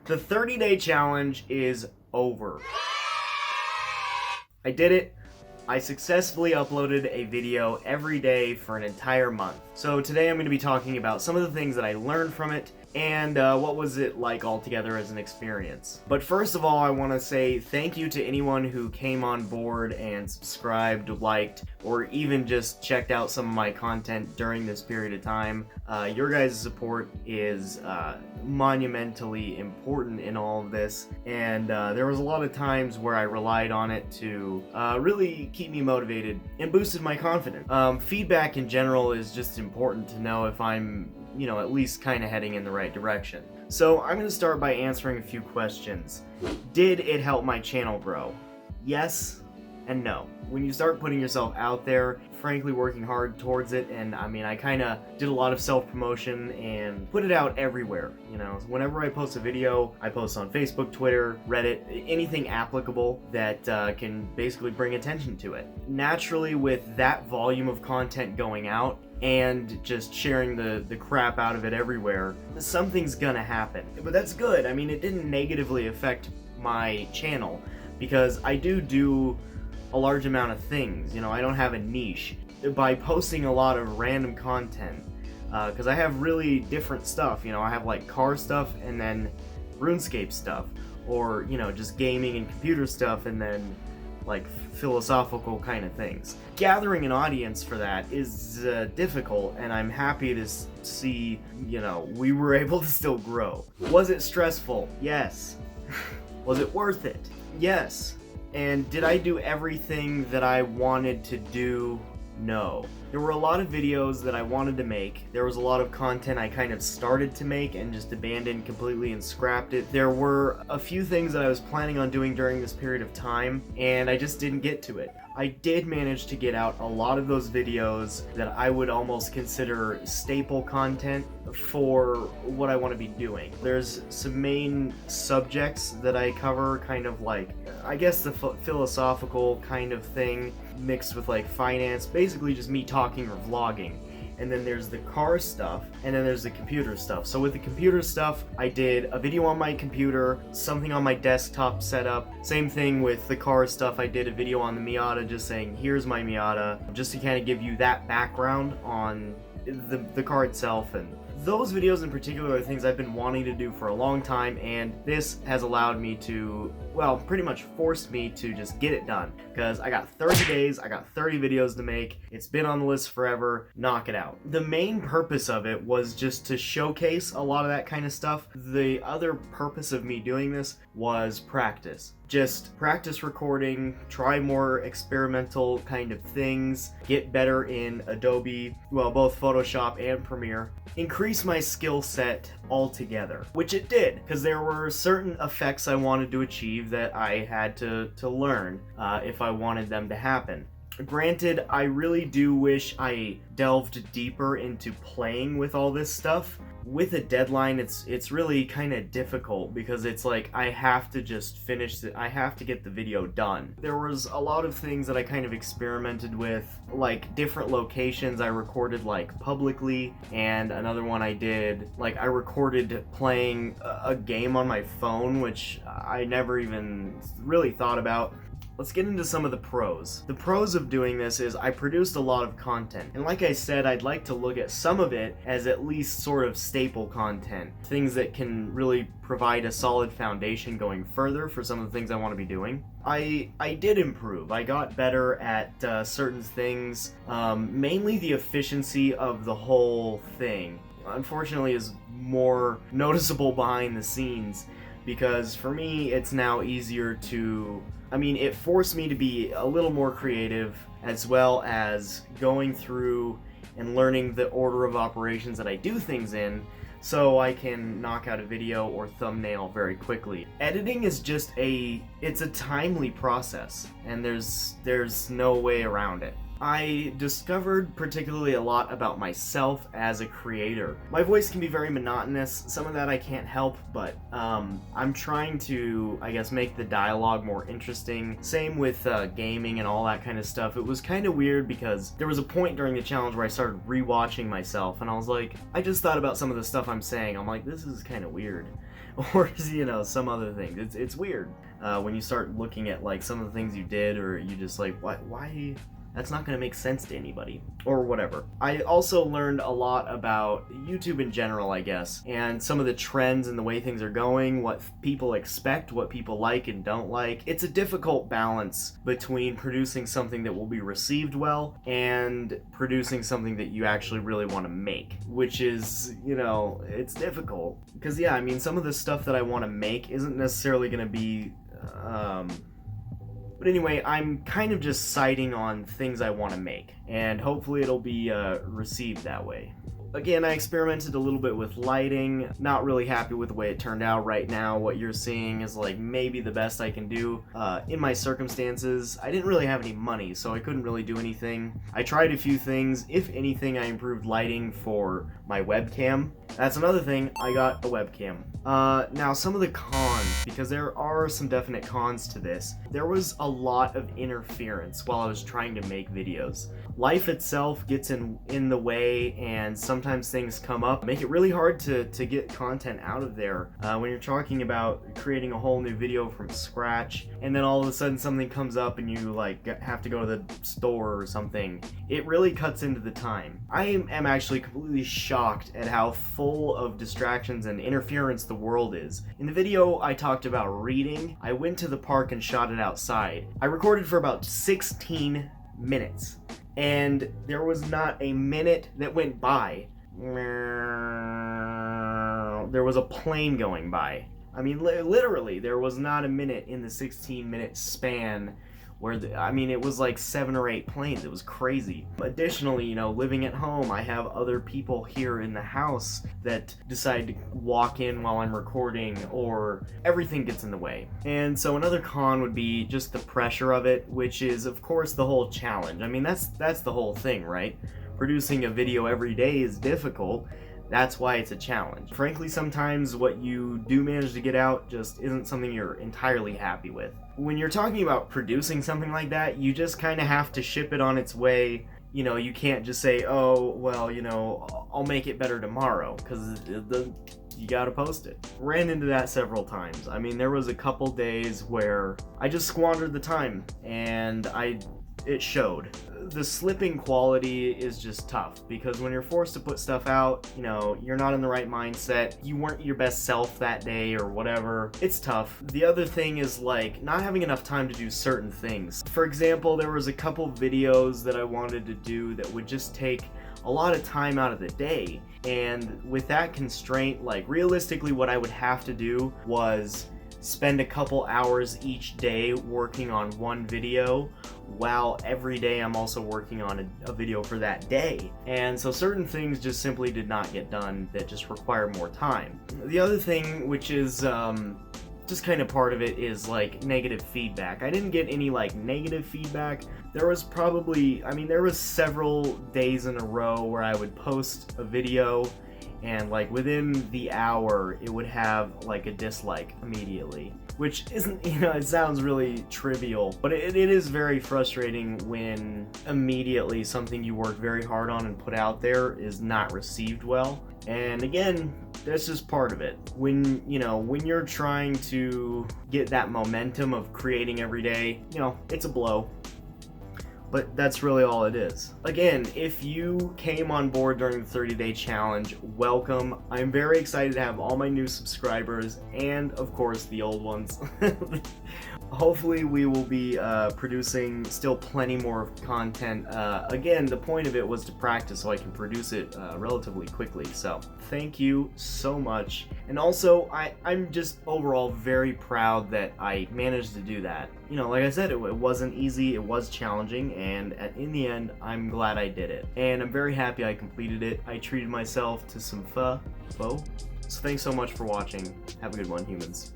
The 30-day challenge is over. I did it. I successfully uploaded a video every day for an entire month. So today I'm going to be talking about some of the things that I learned from it and what was it like altogether as an experience. But first of all, I want to say thank you to anyone who came on board and subscribed, liked, or even just checked out some of my content during this period of time. Your guys' support is monumentally important in all of this, and there was a lot of times where I relied on it to really keep me motivated and boosted my confidence. Feedback in general is just important to know if I'm, at least kind of heading in the right direction. So I'm going to start by answering a few questions. Did it help my channel grow? Yes and no. When you start putting yourself out there, frankly working hard towards it, and I kind of did a lot of self-promotion and put it out everywhere. Whenever I post a video, I post on Facebook, Twitter, Reddit, anything applicable that can basically bring attention to it. Naturally, with that volume of content going out, and just sharing the crap out of it everywhere, something's gonna happen. But that's good. It didn't negatively affect my channel, because I do a large amount of things. I don't have a niche. By posting a lot of random content, because I have really different stuff. I have like car stuff and then Runescape stuff, or just gaming and computer stuff, and then like philosophical kind of things. Gathering an audience for that is difficult, and I'm happy to see, we were able to still grow. Was it stressful? Yes. Was it worth it? Yes. And did I do everything that I wanted to do? No. There were a lot of videos that I wanted to make. There was a lot of content I kind of started to make and just abandoned completely and scrapped it. There were a few things that I was planning on doing during this period of time, and I just didn't get to it. I did manage to get out a lot of those videos that I would almost consider staple content for what I want to be doing. There's some main subjects that I cover, kind of like, I guess the philosophical kind of thing mixed with like finance, basically just me talking or vlogging. And then there's the car stuff, and then there's the computer stuff. So with the computer stuff, I did a video on my computer, something on my desktop setup. Same thing with the car stuff, I did a video on the Miata just saying, here's my Miata, just to kind of give you that background on the car itself. And those videos in particular are things I've been wanting to do for a long time, and this has allowed me to, pretty much forced me to just get it done. Because I got 30 days, I got 30 videos to make, it's been on the list forever, knock it out. The main purpose of it was just to showcase a lot of that kind of stuff. The other purpose of me doing this was practice. Just practice recording, try more experimental kind of things, get better in Adobe, both Photoshop and Premiere, increase my skill set altogether, which it did, because there were certain effects I wanted to achieve that I had to learn if I wanted them to happen. Granted, I really do wish I delved deeper into playing with all this stuff. With a deadline, it's really kind of difficult, because it's like I have to just finish it. I have to get the video done. There was a lot of things that I kind of experimented with, like different locations I recorded like publicly, and another one I did, like I recorded playing a game on my phone, which I never even really thought about. Let's get into some of the pros. The pros of doing this is I produced a lot of content, and like I said, I'd like to look at some of it as at least sort of staple content, things that can really provide a solid foundation going further for some of the things I want to be doing. I did improve. I got better at certain things, mainly the efficiency of the whole thing. Unfortunately, is more noticeable behind the scenes, because for me, it's now easier to, it forced me to be a little more creative, as well as going through and learning the order of operations that I do things in, so I can knock out a video or thumbnail very quickly. Editing is just it's a timely process, and there's no way around it. I discovered particularly a lot about myself as a creator. My voice can be very monotonous, some of that I can't help, but I'm trying to, I guess, make the dialogue more interesting. Same with gaming and all that kind of stuff. It was kind of weird because there was a point during the challenge where I started rewatching myself, and I was like, I just thought about some of the stuff I'm saying. I'm like, this is kind of weird. or some other things. It's weird when you start looking at like some of the things you did, or you just like, why that's not going to make sense to anybody, or whatever. I also learned a lot about YouTube in general, I guess, and some of the trends and the way things are going, what people expect, what people like and don't like. It's a difficult balance between producing something that will be received well and producing something that you actually really want to make, which is, it's difficult. Because, yeah, I mean, some of the stuff that I want to make isn't necessarily going to be, but anyway, I'm kind of just citing on things I want to make, and hopefully it'll be received that way. Again, I experimented a little bit with lighting, not really happy with the way it turned out right now. What you're seeing is like maybe the best I can do in my circumstances. I didn't really have any money, so I couldn't really do anything. I tried a few things. If anything, I improved lighting for my webcam. That's another thing, I got a webcam. Now some of the cons, because there are some definite cons to this. There was a lot of interference while I was trying to make videos. Life itself gets in the way, and sometimes things come up, make it really hard to get content out of there. When you're talking about creating a whole new video from scratch, and then all of a sudden something comes up and you like have to go to the store or something, it really cuts into the time. I am actually completely shocked at how full of distractions and interference the world is. In the video I talked about reading, I went to the park and shot it outside. I recorded for about 16 minutes. And there was not a minute that went by. There was a plane going by. I mean, literally, there was not a minute in the 16-minute span where, it was like 7 or 8 planes. It was crazy. Additionally, living at home, I have other people here in the house that decide to walk in while I'm recording, or everything gets in the way. And so another con would be just the pressure of it, which is, of course, the whole challenge. I mean, that's the whole thing, right? Producing a video every day is difficult. That's why it's a challenge. Frankly, sometimes what you do manage to get out just isn't something you're entirely happy with. When you're talking about producing something like that, you just kind of have to ship it on its way. You can't just say, oh, well, I'll make it better tomorrow, because you gotta post it. Ran into that several times. I mean, there was a couple days where I just squandered the time, and it showed. The slipping quality is just tough, because when you're forced to put stuff out, you're not in the right mindset, you weren't your best self that day or whatever. It's tough. The other thing is like not having enough time to do certain things. For example, there was a couple videos that I wanted to do that would just take a lot of time out of the day, and with that constraint, like realistically what I would have to do was spend a couple hours each day working on one video, while every day I'm also working on a video for that day. And so certain things just simply did not get done that just require more time. The other thing, which is just kind of part of it, is like negative feedback. I didn't get any like negative feedback. There was there was several days in a row where I would post a video, and like within the hour it would have like a dislike immediately, which isn't, it sounds really trivial, but it is very frustrating when immediately something you work very hard on and put out there is not received well. And again, that's just part of it. When you're trying to get that momentum of creating every day, it's a blow. But that's really all it is. Again, if you came on board during the 30-day challenge, welcome. I'm very excited to have all my new subscribers, and of course the old ones. Hopefully we will be producing still plenty more content. Again, the point of it was to practice so I can produce it relatively quickly. So thank you so much. And also, I'm just overall very proud that I managed to do that. Like I said, it wasn't easy, it was challenging, and in the end, I'm glad I did it. And I'm very happy I completed it. I treated myself to some pho. So thanks so much for watching. Have a good one, humans.